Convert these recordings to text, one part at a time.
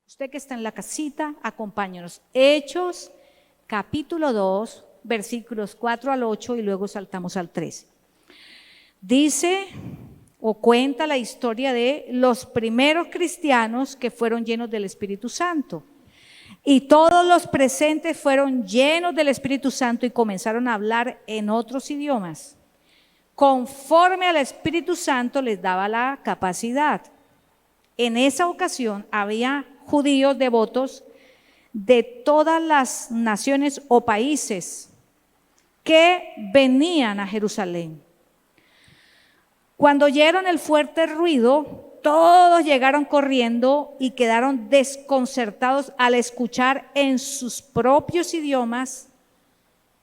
Usted que está en la casita, acompáñanos. Hechos, capítulo 2, versículos 4 al 8 y luego saltamos al 13. Dice o cuenta la historia de los primeros cristianos que fueron llenos del Espíritu Santo. Y todos los presentes fueron llenos del Espíritu Santo y comenzaron a hablar en otros idiomas, conforme al Espíritu Santo les daba la capacidad. En esa ocasión había judíos devotos de todas las naciones o países que venían a Jerusalén. Cuando oyeron el fuerte ruido, todos llegaron corriendo y quedaron desconcertados al escuchar en sus propios idiomas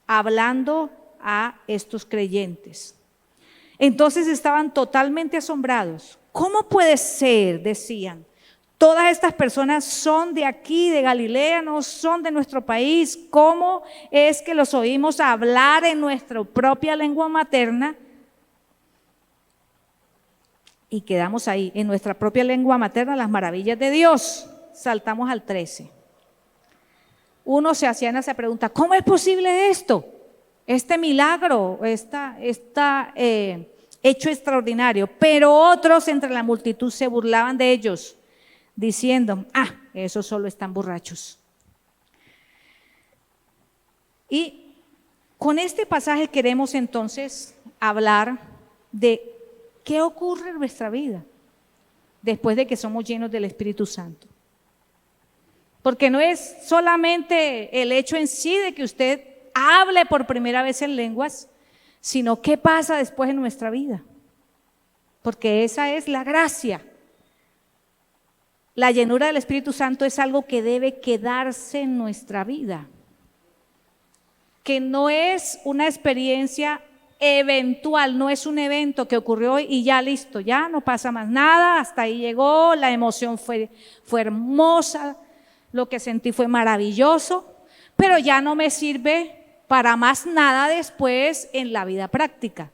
hablando a estos creyentes. Entonces estaban totalmente asombrados. ¿Cómo puede ser?, decían. Todas estas personas son de aquí, de Galilea, no son de nuestro país. ¿Cómo es que los oímos hablar en nuestra propia lengua materna? Y quedamos ahí, en nuestra propia lengua materna, las maravillas de Dios. Saltamos al 13. Uno se hacían esa pregunta: ¿cómo es posible esto? Este milagro, hecho extraordinario. Pero otros entre la multitud se burlaban de ellos, diciendo: esos solo están borrachos. Y con este pasaje queremos entonces hablar de qué ocurre en nuestra vida después de que somos llenos del Espíritu Santo. Porque no es solamente el hecho en sí de que usted hable por primera vez en lenguas, sino qué pasa después en nuestra vida. Porque esa es la gracia. La llenura del Espíritu Santo es algo que debe quedarse en nuestra vida, que no es una experiencia eventual, no es un evento que ocurrió hoy y ya listo, ya no pasa más nada, hasta ahí llegó, la emoción fue hermosa, lo que sentí fue maravilloso, pero ya no me sirve para más nada después en la vida práctica.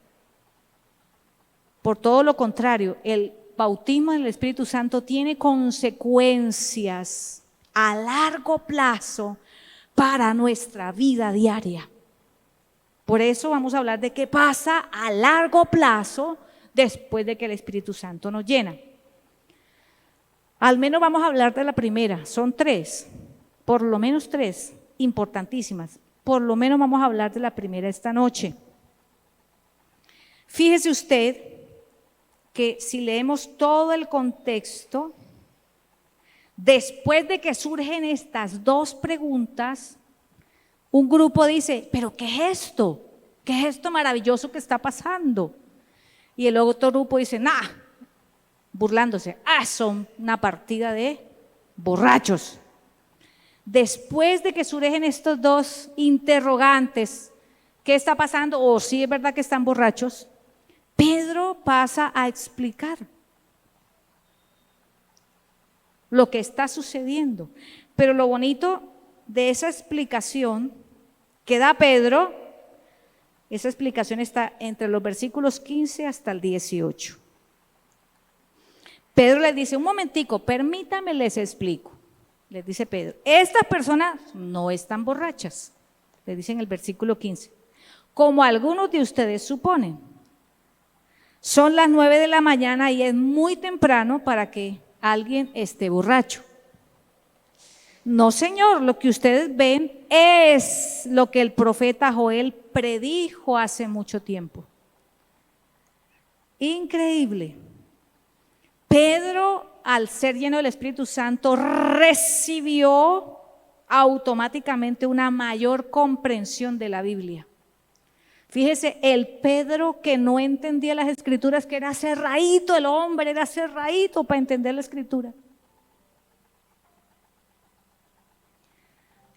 Por todo lo contrario, el bautismo del Espíritu Santo tiene consecuencias a largo plazo para nuestra vida diaria. Por eso vamos a hablar de qué pasa a largo plazo después de que el Espíritu Santo nos llena. Al menos vamos a hablar de la primera, son 3, por lo menos 3, importantísimas. Por lo menos vamos a hablar de la primera esta noche. Fíjese usted que si leemos todo el contexto, después de que surgen estas 2 preguntas, un grupo dice: ¿pero qué es esto? ¿Qué es esto maravilloso que está pasando? Y el otro grupo dice: burlándose, son una partida de borrachos. Después de que surgen estos 2 interrogantes, ¿qué está pasando? ¿O sí es verdad que están borrachos? Pedro pasa a explicar lo que está sucediendo. Pero lo bonito de esa explicación que da Pedro, esa explicación está entre los versículos 15 hasta el 18. Pedro les dice: un momentico, permítame les explico. Les dice Pedro: estas personas no están borrachas, les dice en el versículo 15, como algunos de ustedes suponen. Son las 9 de la mañana y es muy temprano para que alguien esté borracho. No, Señor, lo que ustedes ven es lo que el profeta Joel predijo hace mucho tiempo. Increíble. Pedro, al ser lleno del Espíritu Santo, recibió automáticamente una mayor comprensión de la Biblia. Fíjese, el Pedro que no entendía las Escrituras, que era cerradito, el hombre era cerradito para entender la Escritura,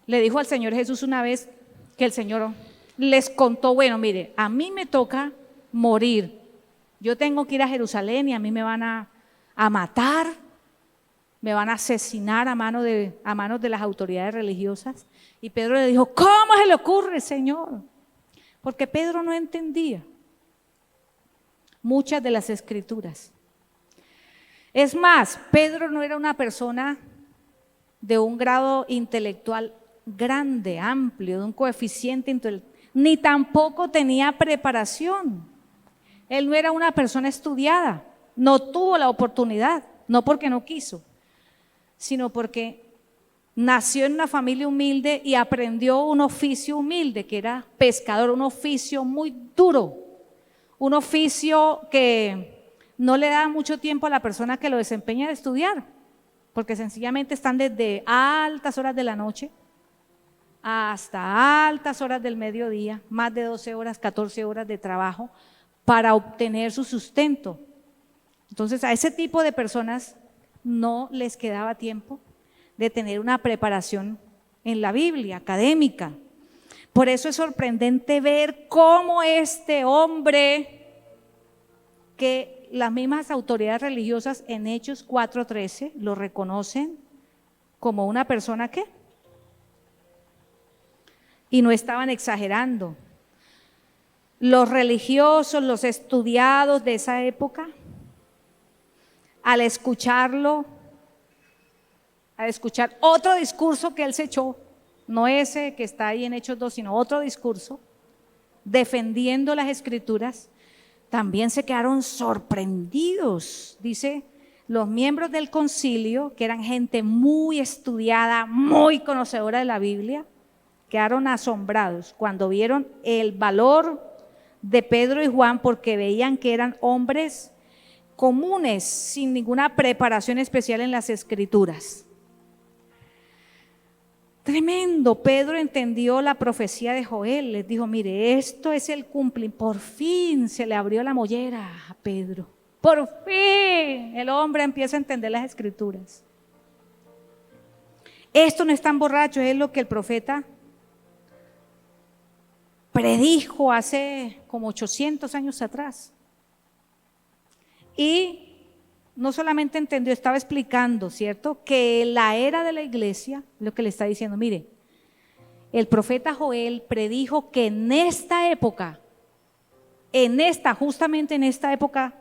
le dijo al Señor Jesús una vez que el Señor les contó: bueno, mire, a mí me toca morir, yo tengo que ir a Jerusalén y a mí me van a matar, me van a asesinar a manos de las autoridades religiosas. Y Pedro le dijo: ¿cómo se le ocurre, Señor? Porque Pedro no entendía muchas de las Escrituras. Es más, Pedro no era una persona de un grado intelectual grande, amplio, de un coeficiente intelectual, ni tampoco tenía preparación. Él no era una persona estudiada, no tuvo la oportunidad, no porque no quiso, sino porque nació en una familia humilde y aprendió un oficio humilde, que era pescador, un oficio muy duro, un oficio que no le da mucho tiempo a la persona que lo desempeña de estudiar, porque sencillamente están desde altas horas de la noche hasta altas horas del mediodía, más de 12 horas, 14 horas de trabajo para obtener su sustento. Entonces a ese tipo de personas no les quedaba tiempo de tener una preparación en la Biblia académica. Por eso es sorprendente ver cómo este hombre, que las mismas autoridades religiosas en Hechos 4:13 lo reconocen como una persona que, y no estaban exagerando. Los religiosos, los estudiados de esa época, al escucharlo, al escuchar otro discurso que él se echó, no ese que está ahí en Hechos 2, sino otro discurso, defendiendo las escrituras, también se quedaron sorprendidos. Dice, los miembros del concilio, que eran gente muy estudiada, muy conocedora de la Biblia, quedaron asombrados cuando vieron el valor de Pedro y Juan, porque veían que eran hombres comunes, sin ninguna preparación especial en las escrituras. Tremendo. Pedro entendió la profecía de Joel, les dijo, mire, esto es el cumplimiento. Por fin se le abrió la mollera a Pedro, por fin el hombre empieza a entender las escrituras. Esto no es tan borracho, es lo que el profeta predijo hace como 800 años atrás. Y no solamente entendió, estaba explicando, ¿cierto? Que la era de la iglesia, lo que le está diciendo, mire, el profeta Joel predijo que en esta época, justamente en esta época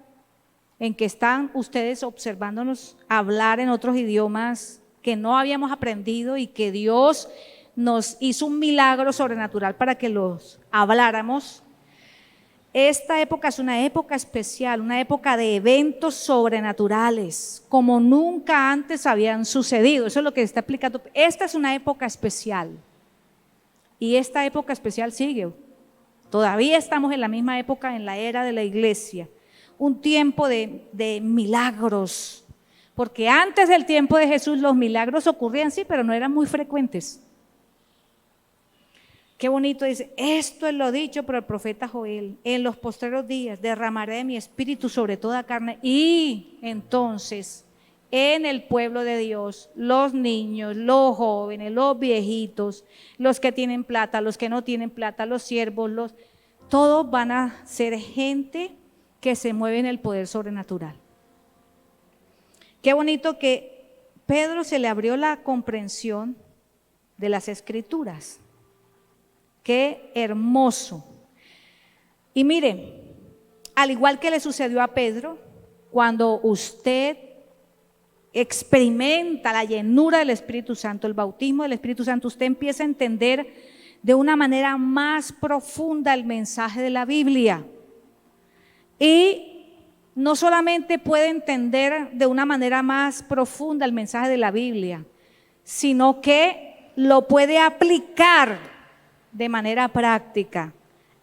en que están ustedes observándonos hablar en otros idiomas que no habíamos aprendido y que Dios nos hizo un milagro sobrenatural para que los habláramos. Esta época es una época especial, una época de eventos sobrenaturales, como nunca antes habían sucedido. Eso es lo que está explicando. Esta es una época especial. Y esta época especial sigue. Todavía estamos en la misma época, en la era de la iglesia. Un tiempo de milagros. Porque antes del tiempo de Jesús los milagros ocurrían, sí, pero no eran muy frecuentes. Qué bonito dice, esto es lo dicho por el profeta Joel, en los postreros días derramaré de mi espíritu sobre toda carne y entonces en el pueblo de Dios, los niños, los jóvenes, los viejitos, los que tienen plata, los que no tienen plata, los siervos, todos van a ser gente que se mueve en el poder sobrenatural. Qué bonito que Pedro se le abrió la comprensión de las escrituras. Qué hermoso. Y miren, al igual que le sucedió a Pedro, cuando usted experimenta la llenura del Espíritu Santo, el bautismo del Espíritu Santo, usted empieza a entender de una manera más profunda el mensaje de la Biblia. Y no solamente puede entender de una manera más profunda el mensaje de la Biblia, sino que lo puede aplicar de manera práctica,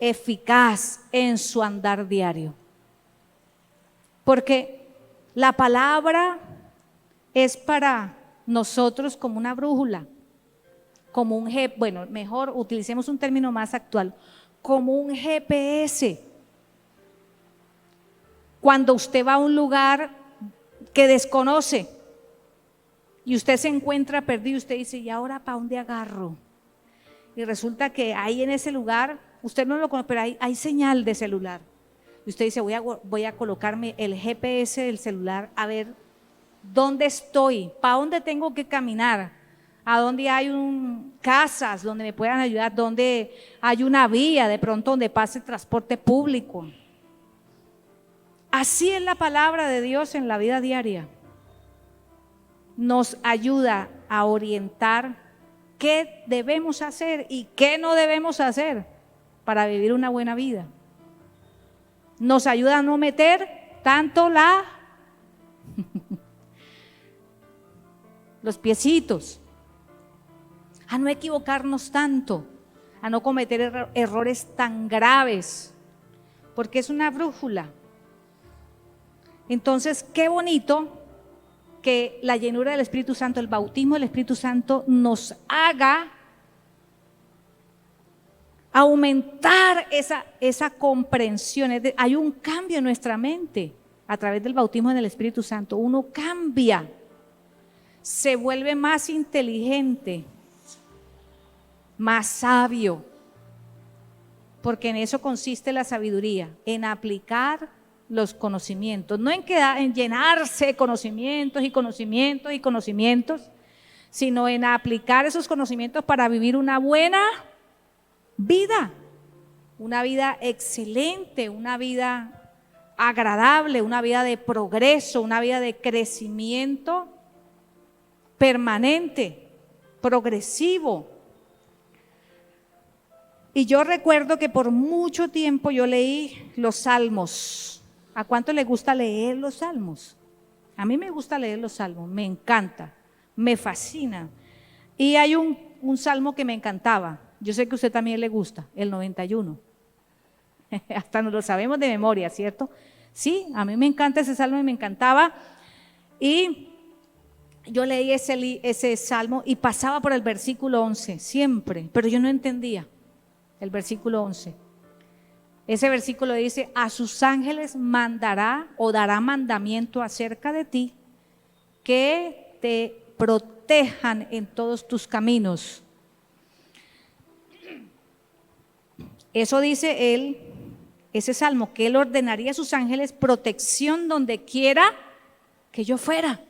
eficaz en su andar diario. Porque la palabra es para nosotros como una brújula, como un bueno, mejor utilicemos un término más actual, como un GPS. Cuando usted va a un lugar que desconoce y usted se encuentra perdido, usted dice, ¿y ahora para dónde agarro? Y resulta que ahí en ese lugar, usted no lo conoce, pero hay señal de celular. Y usted dice, voy a colocarme el GPS del celular a ver dónde estoy, para dónde tengo que caminar, a dónde hay casas donde me puedan ayudar, donde hay una vía, de pronto donde pase transporte público. Así es la palabra de Dios en la vida diaria. Nos ayuda a orientar qué debemos hacer y qué no debemos hacer para vivir una buena vida. Nos ayuda a no meter tanto los piecitos, a no equivocarnos tanto, a no cometer errores tan graves, porque es una brújula. Entonces, qué bonito que la llenura del Espíritu Santo, el bautismo del Espíritu Santo nos haga aumentar esa comprensión. Hay un cambio en nuestra mente a través del bautismo del Espíritu Santo. Uno cambia, se vuelve más inteligente, más sabio, porque en eso consiste la sabiduría, en aplicar los conocimientos, no en llenarse de conocimientos y conocimientos y conocimientos, sino en aplicar esos conocimientos para vivir una buena vida, una vida excelente, una vida agradable, una vida de progreso, una vida de crecimiento permanente, progresivo. Y yo recuerdo que por mucho tiempo yo leí los salmos. ¿A cuánto le gusta leer los salmos? A mí me gusta leer los salmos, me encanta, me fascina. Y hay un salmo que me encantaba, yo sé que a usted también le gusta, el 91. Hasta nos lo sabemos de memoria, ¿cierto? Sí, a mí me encanta ese salmo y me encantaba. Y yo leí ese salmo y pasaba por el versículo 11, siempre, pero yo no entendía el versículo 11. Ese versículo dice: a sus ángeles mandará o dará mandamiento acerca de ti, que te protejan en todos tus caminos. Eso dice él, ese salmo, que él ordenaría a sus ángeles protección donde quiera que yo fuera.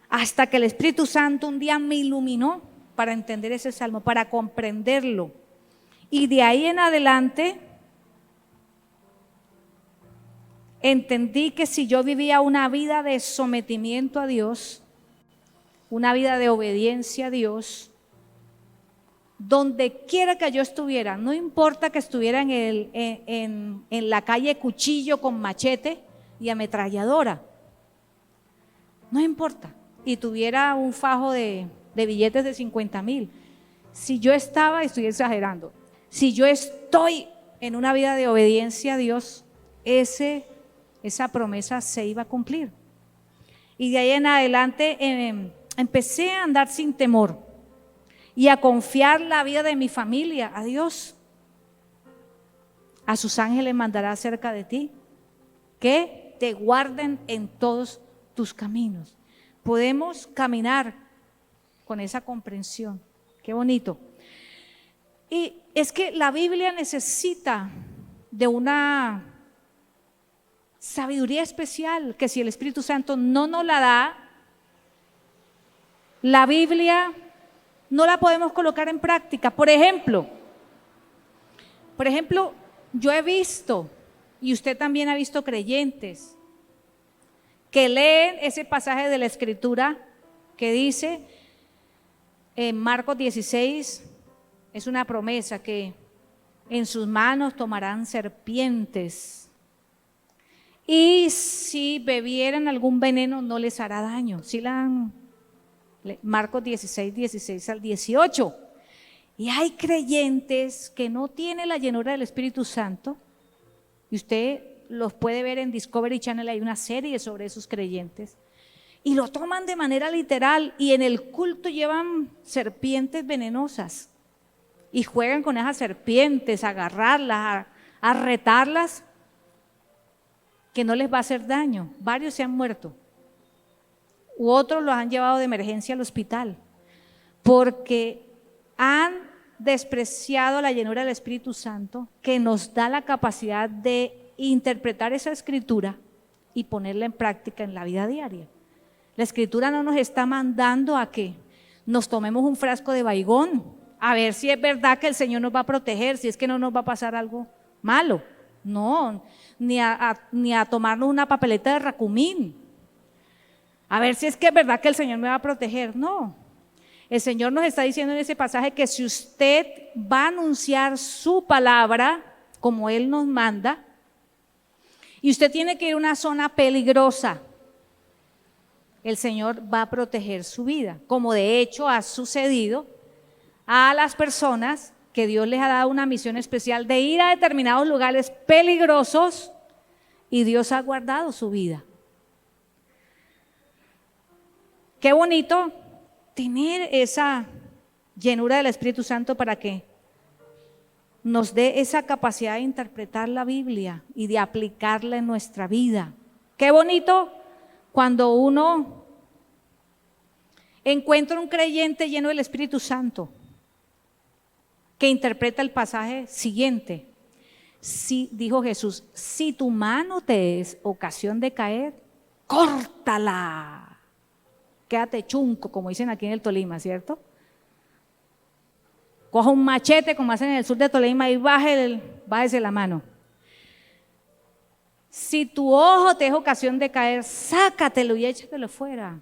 Hasta que el Espíritu Santo un día me iluminó para entender ese salmo, para comprenderlo. Y de ahí en adelante entendí que si yo vivía una vida de sometimiento a Dios, una vida de obediencia a Dios, donde quiera que yo estuviera, no importa que estuviera en la calle cuchillo con machete y ametralladora, no importa, y tuviera un fajo de billetes de 50,000, si yo estaba, estoy exagerando, si yo estoy en una vida de obediencia a Dios, esa promesa se iba a cumplir. Y de ahí en adelante empecé a andar sin temor y a confiar la vida de mi familia a Dios. A sus ángeles mandará acerca de ti, que te guarden en todos tus caminos. Podemos caminar con esa comprensión. Qué bonito. Y es que la Biblia necesita de una sabiduría especial, que si el Espíritu Santo no nos la da, la Biblia no la podemos colocar en práctica. Por ejemplo, yo he visto, y usted también ha visto, creyentes que leen ese pasaje de la Escritura que dice en Marcos 16, es una promesa, que en sus manos tomarán serpientes y si bebieran algún veneno no les hará daño. ¿Sí Marcos 16, 16 al 18. Y hay creyentes que no tienen la llenura del Espíritu Santo, y usted los puede ver en Discovery Channel, hay una serie sobre esos creyentes, y lo toman de manera literal, y en el culto llevan serpientes venenosas y juegan con esas serpientes, a agarrarlas, a retarlas, que no les va a hacer daño. Varios se han muerto, u otros los han llevado de emergencia al hospital, porque han despreciado la llenura del Espíritu Santo, que nos da la capacidad de interpretar esa Escritura y ponerla en práctica en la vida diaria. La Escritura no nos está mandando a que nos tomemos un frasco de Baigón a ver si es verdad que el Señor nos va a proteger, si es que no nos va a pasar algo malo. No, ni a tomarnos una papeleta de Racumín. A ver si es que es verdad que el Señor me va a proteger. No. El Señor nos está diciendo en ese pasaje que si usted va a anunciar su palabra como Él nos manda, y usted tiene que ir a una zona peligrosa, el Señor va a proteger su vida, como de hecho ha sucedido a las personas que Dios les ha dado una misión especial de ir a determinados lugares peligrosos y Dios ha guardado su vida. Qué bonito tener esa llenura del Espíritu Santo para que nos dé esa capacidad de interpretar la Biblia y de aplicarla en nuestra vida. Qué bonito cuando uno encuentra un creyente lleno del Espíritu Santo que interpreta el pasaje siguiente. Si, dijo Jesús, si tu mano te es ocasión de caer, córtala. Quédate chunco, como dicen aquí en el Tolima, ¿cierto? Coja un machete, como hacen en el sur de Tolima, y bájese la mano. Si tu ojo te es ocasión de caer, sácatelo y échatelo fuera.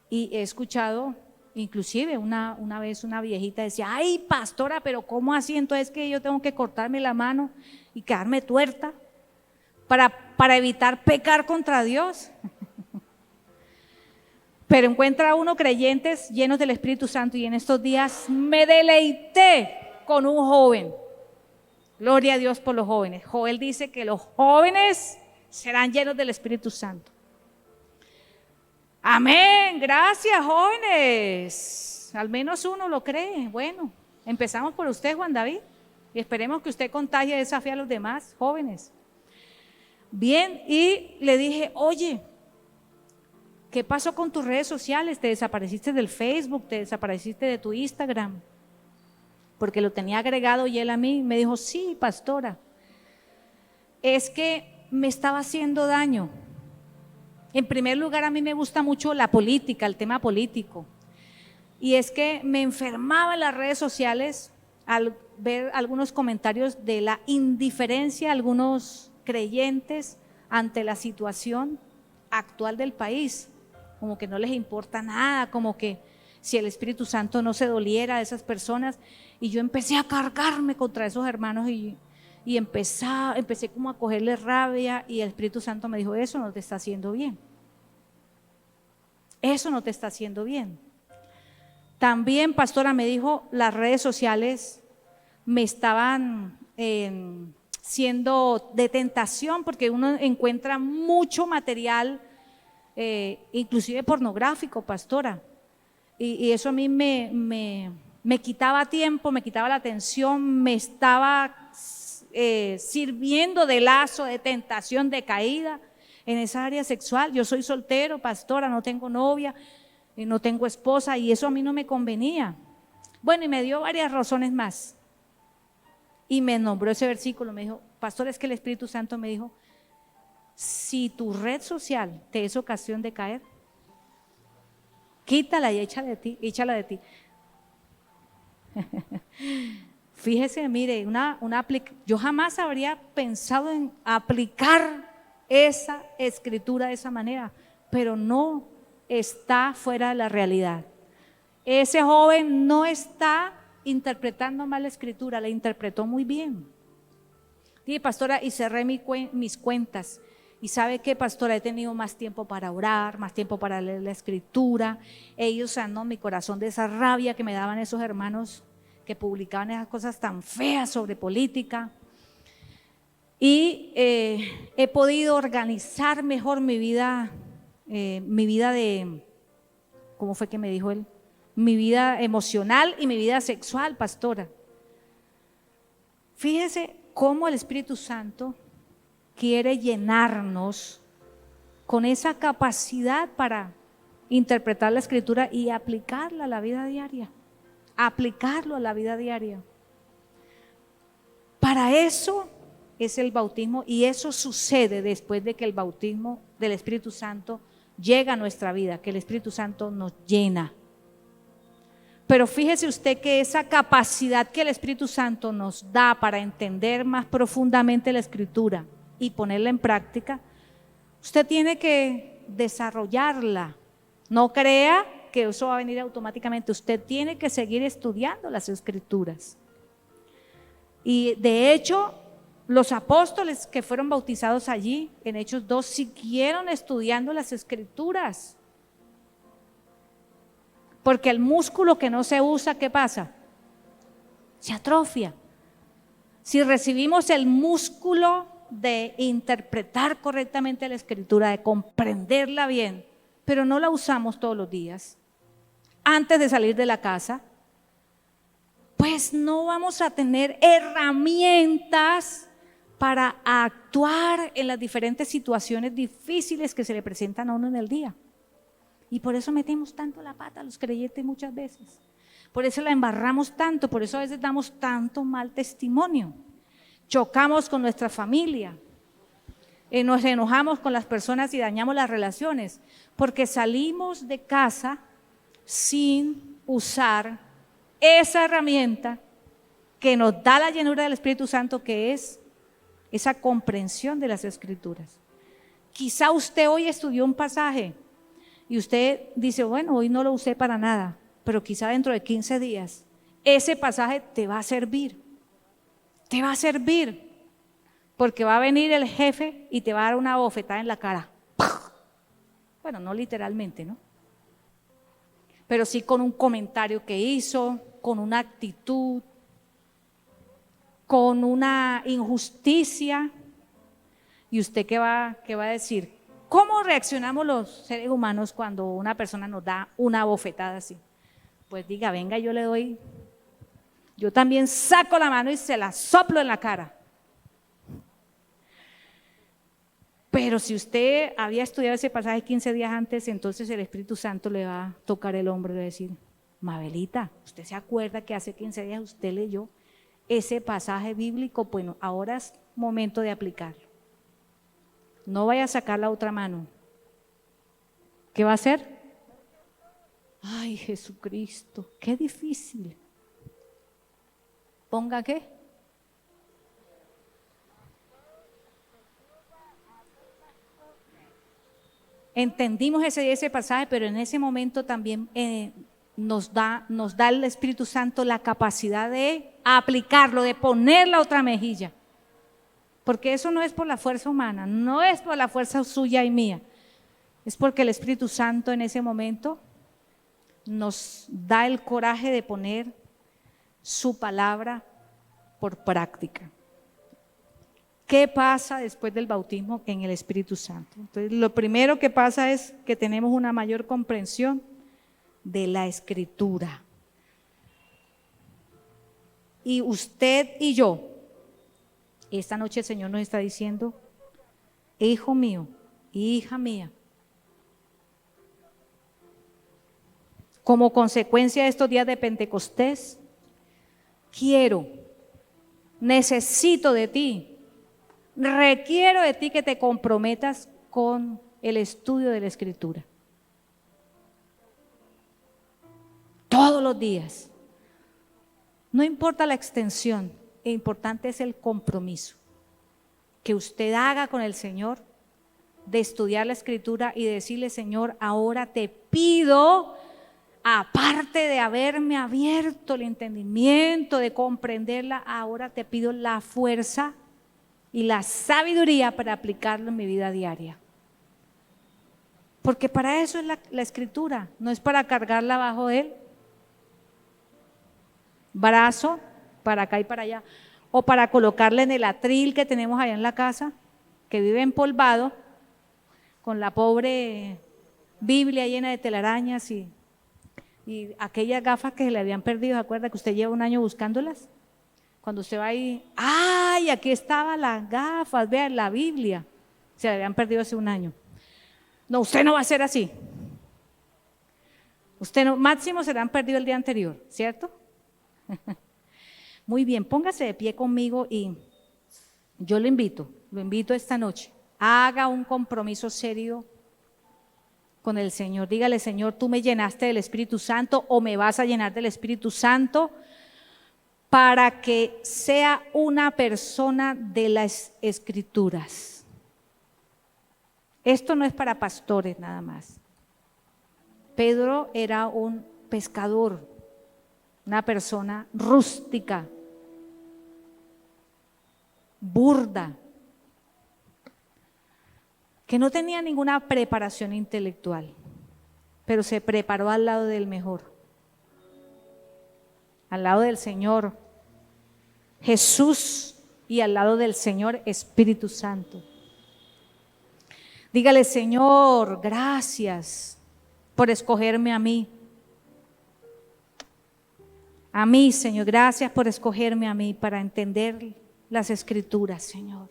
Y he escuchado, inclusive una vez una viejita decía, ay pastora, pero ¿cómo así? Entonces que yo tengo que cortarme la mano y quedarme tuerta para evitar pecar contra Dios. Pero encuentra uno creyentes llenos del Espíritu Santo, y en estos días me deleité con un joven. Gloria a Dios por los jóvenes. Joel dice que los jóvenes serán llenos del Espíritu Santo. Amén, gracias jóvenes. Al menos uno lo cree. Bueno, empezamos por usted, Juan David, y esperemos que usted contagie y desafíe a los demás jóvenes. Bien, y le dije, oye, ¿qué pasó con tus redes sociales? ¿Te desapareciste del Facebook? ¿Te desapareciste de tu Instagram? Porque lo tenía agregado y él a mí me dijo, sí, pastora, es que me estaba haciendo daño. En primer lugar, a mí me gusta mucho la política, el tema político. Y es que me enfermaba en las redes sociales al ver algunos comentarios de la indiferencia de algunos creyentes ante la situación actual del país. Como que no les importa nada, como que si el Espíritu Santo no se doliera de esas personas. Y yo empecé a cargarme contra esos hermanos y empecé como a cogerle rabia, y el Espíritu Santo me dijo, eso no te está haciendo bien. Eso no te está haciendo bien. También, pastora, me dijo, las redes sociales me estaban siendo de tentación, porque uno encuentra mucho material, inclusive pornográfico, pastora. Y eso a mí me quitaba tiempo, me quitaba la atención, me estaba sirviendo de lazo, de tentación, de caída en esa área sexual. Yo soy soltero, pastora, no tengo novia, no tengo esposa, y eso a mí no me convenía. Bueno, y me dio varias razones más. Y me nombró ese versículo, me dijo, pastor, es que el Espíritu Santo me dijo, si tu red social te es ocasión de caer, quítala y échala de ti. Fíjese, mire, yo jamás habría pensado en aplicar esa escritura de esa manera, pero no está fuera de la realidad. Ese joven no está interpretando mal la escritura, la interpretó muy bien. Dije, pastora, y cerré mis cuentas. Y sabe qué, pastora, he tenido más tiempo para orar, más tiempo para leer la escritura. Ellos sanó mi corazón de esa rabia que me daban esos hermanos que publicaban esas cosas tan feas sobre política. Y he podido organizar mejor mi vida de, ¿cómo fue que me dijo él? Mi vida emocional y mi vida sexual, pastora. Fíjese cómo el Espíritu Santo quiere llenarnos con esa capacidad para interpretar la escritura y aplicarla a la vida diaria. Aplicarlo a la vida diaria. Para eso es el bautismo, y eso sucede después de que el bautismo del Espíritu Santo llega a nuestra vida, que el Espíritu Santo nos llena. Pero fíjese usted que esa capacidad que el Espíritu Santo nos da para entender más profundamente la escritura y ponerla en práctica, Usted tiene que desarrollarla. No crea que eso va a venir automáticamente. Usted tiene que seguir estudiando las Escrituras. Y de hecho, los apóstoles que fueron bautizados allí, en Hechos 2, siguieron estudiando las Escrituras. Porque el músculo que no se usa, ¿qué pasa? Se atrofia. Si recibimos el músculo de interpretar correctamente la Escritura, de comprenderla bien, pero no la usamos todos los días, antes de salir de la casa, pues no vamos a tener herramientas para actuar en las diferentes situaciones difíciles que se le presentan a uno en el día. Y por eso metemos tanto la pata a los creyentes muchas veces. Por eso la embarramos tanto, por eso a veces damos tanto mal testimonio. Chocamos con nuestra familia, nos enojamos con las personas y dañamos las relaciones, porque salimos de casa sin usar esa herramienta que nos da la llenura del Espíritu Santo, que es esa comprensión de las Escrituras. Quizá usted hoy estudió un pasaje y usted dice, bueno, hoy no lo usé para nada, pero quizá dentro de 15 días ese pasaje te va a servir. Te va a servir, porque va a venir el jefe y te va a dar una bofetada en la cara. Bueno, no literalmente, ¿no? Pero sí con un comentario que hizo, con una actitud, con una injusticia. ¿Y usted qué va a decir? ¿Cómo reaccionamos los seres humanos cuando una persona nos da una bofetada así? Pues diga, venga, yo le doy. Yo también saco la mano y se la soplo en la cara. Pero si usted había estudiado ese pasaje 15 días antes, entonces el Espíritu Santo le va a tocar el hombro y le va a decir, Mabelita, ¿usted se acuerda que hace 15 días usted leyó ese pasaje bíblico? Bueno, ahora es momento de aplicarlo. No vaya a sacar la otra mano. ¿Qué va a hacer? Ay, Jesucristo, qué difícil. ¿Ponga qué? Entendimos ese pasaje, pero en ese momento también nos da el Espíritu Santo la capacidad de aplicarlo, de poner la otra mejilla. Porque eso no es por la fuerza humana, no es por la fuerza suya y mía. Es porque el Espíritu Santo en ese momento nos da el coraje de poner su palabra por práctica. ¿Qué pasa después del bautismo en el Espíritu Santo? Entonces, lo primero que pasa es que tenemos una mayor comprensión de la Escritura. Y usted y yo, esta noche el Señor nos está diciendo, hijo mío, hija mía, como consecuencia de estos días de Pentecostés, necesito de ti, requiero de ti que te comprometas con el estudio de la Escritura. Todos los días. No importa la extensión, lo importante es el compromiso que usted haga con el Señor de estudiar la Escritura y decirle, Señor, ahora te pido, aparte de haberme abierto el entendimiento, de comprenderla, ahora te pido la fuerza y la sabiduría para aplicarlo en mi vida diaria. Porque para eso es la Escritura, no es para cargarla abajo de él. Brazo, para acá y para allá. O para colocarla en el atril que tenemos allá en la casa, que vive empolvado, con la pobre Biblia llena de telarañas y aquellas gafas que se le habían perdido. ¿Se acuerda que usted lleva un año buscándolas? Cuando usted va ahí, ¡ay! Aquí estaban las gafas, vean la Biblia. Se le habían perdido hace un año. No, usted no va a ser así. Usted no, máximo se le han perdido el día anterior, ¿cierto? Muy bien, póngase de pie conmigo y yo lo invito esta noche. Haga un compromiso serio con el Señor. Dígale, Señor, tú me llenaste del Espíritu Santo o me vas a llenar del Espíritu Santo para que sea una persona de las Escrituras. Esto no es para pastores nada más. Pedro era un pescador, una persona rústica, burda, que no tenía ninguna preparación intelectual, pero se preparó al lado del mejor, al lado del Señor Jesús y al lado del Señor Espíritu Santo. Dígale: Señor, gracias por escogerme a mí. A mí, Señor, gracias por escogerme a mí para entender las Escrituras, Señor.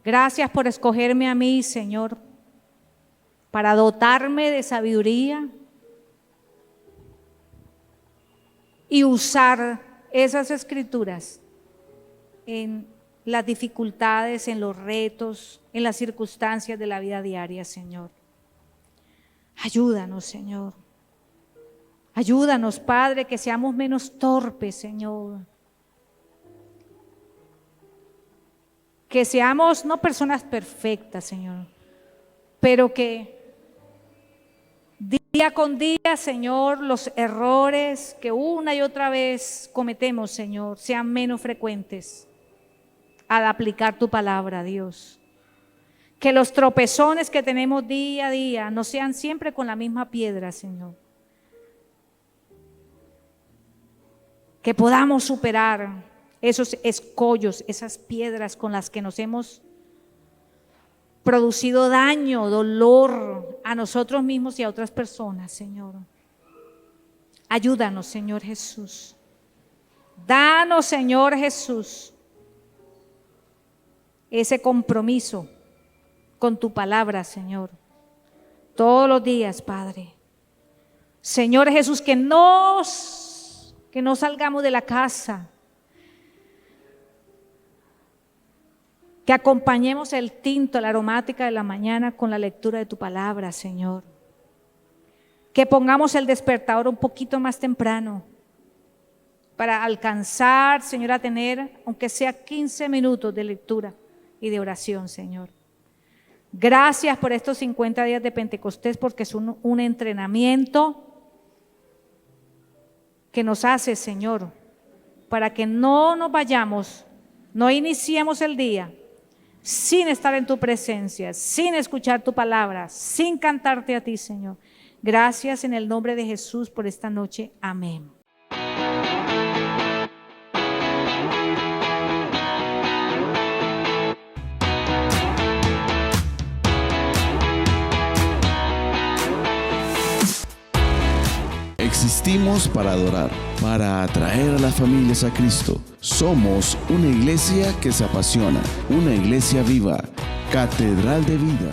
Gracias por escogerme a mí, Señor, para dotarme de sabiduría y usar esas Escrituras en las dificultades, en los retos, en las circunstancias de la vida diaria, Señor. Ayúdanos, Señor. Ayúdanos, Padre, que seamos menos torpes, Señor. Que seamos no personas perfectas, Señor, pero que día con día, Señor, los errores que una y otra vez cometemos, Señor, sean menos frecuentes al aplicar tu palabra, Dios. Que los tropezones que tenemos día a día no sean siempre con la misma piedra, Señor. Que podamos superar esos escollos, esas piedras con las que nos hemos producido daño, dolor a nosotros mismos y a otras personas, Señor. Ayúdanos, Señor Jesús. Danos, Señor Jesús, ese compromiso con tu palabra, Señor, todos los días, Padre. Señor Jesús, que no salgamos de la casa, que acompañemos el tinto, la aromática de la mañana con la lectura de tu palabra, Señor. Que pongamos el despertador un poquito más temprano para alcanzar, Señor, a tener, aunque sea 15 minutos de lectura y de oración, Señor. Gracias por estos 50 días de Pentecostés, porque es un entrenamiento que nos hace, Señor, para que no nos vayamos, no iniciemos el día sin estar en tu presencia, sin escuchar tu palabra, sin cantarte a ti, Señor. Gracias en el nombre de Jesús por esta noche. Amén. Existimos para adorar, para atraer a las familias a Cristo. Somos una iglesia que se apasiona, una iglesia viva, Catedral de Vida.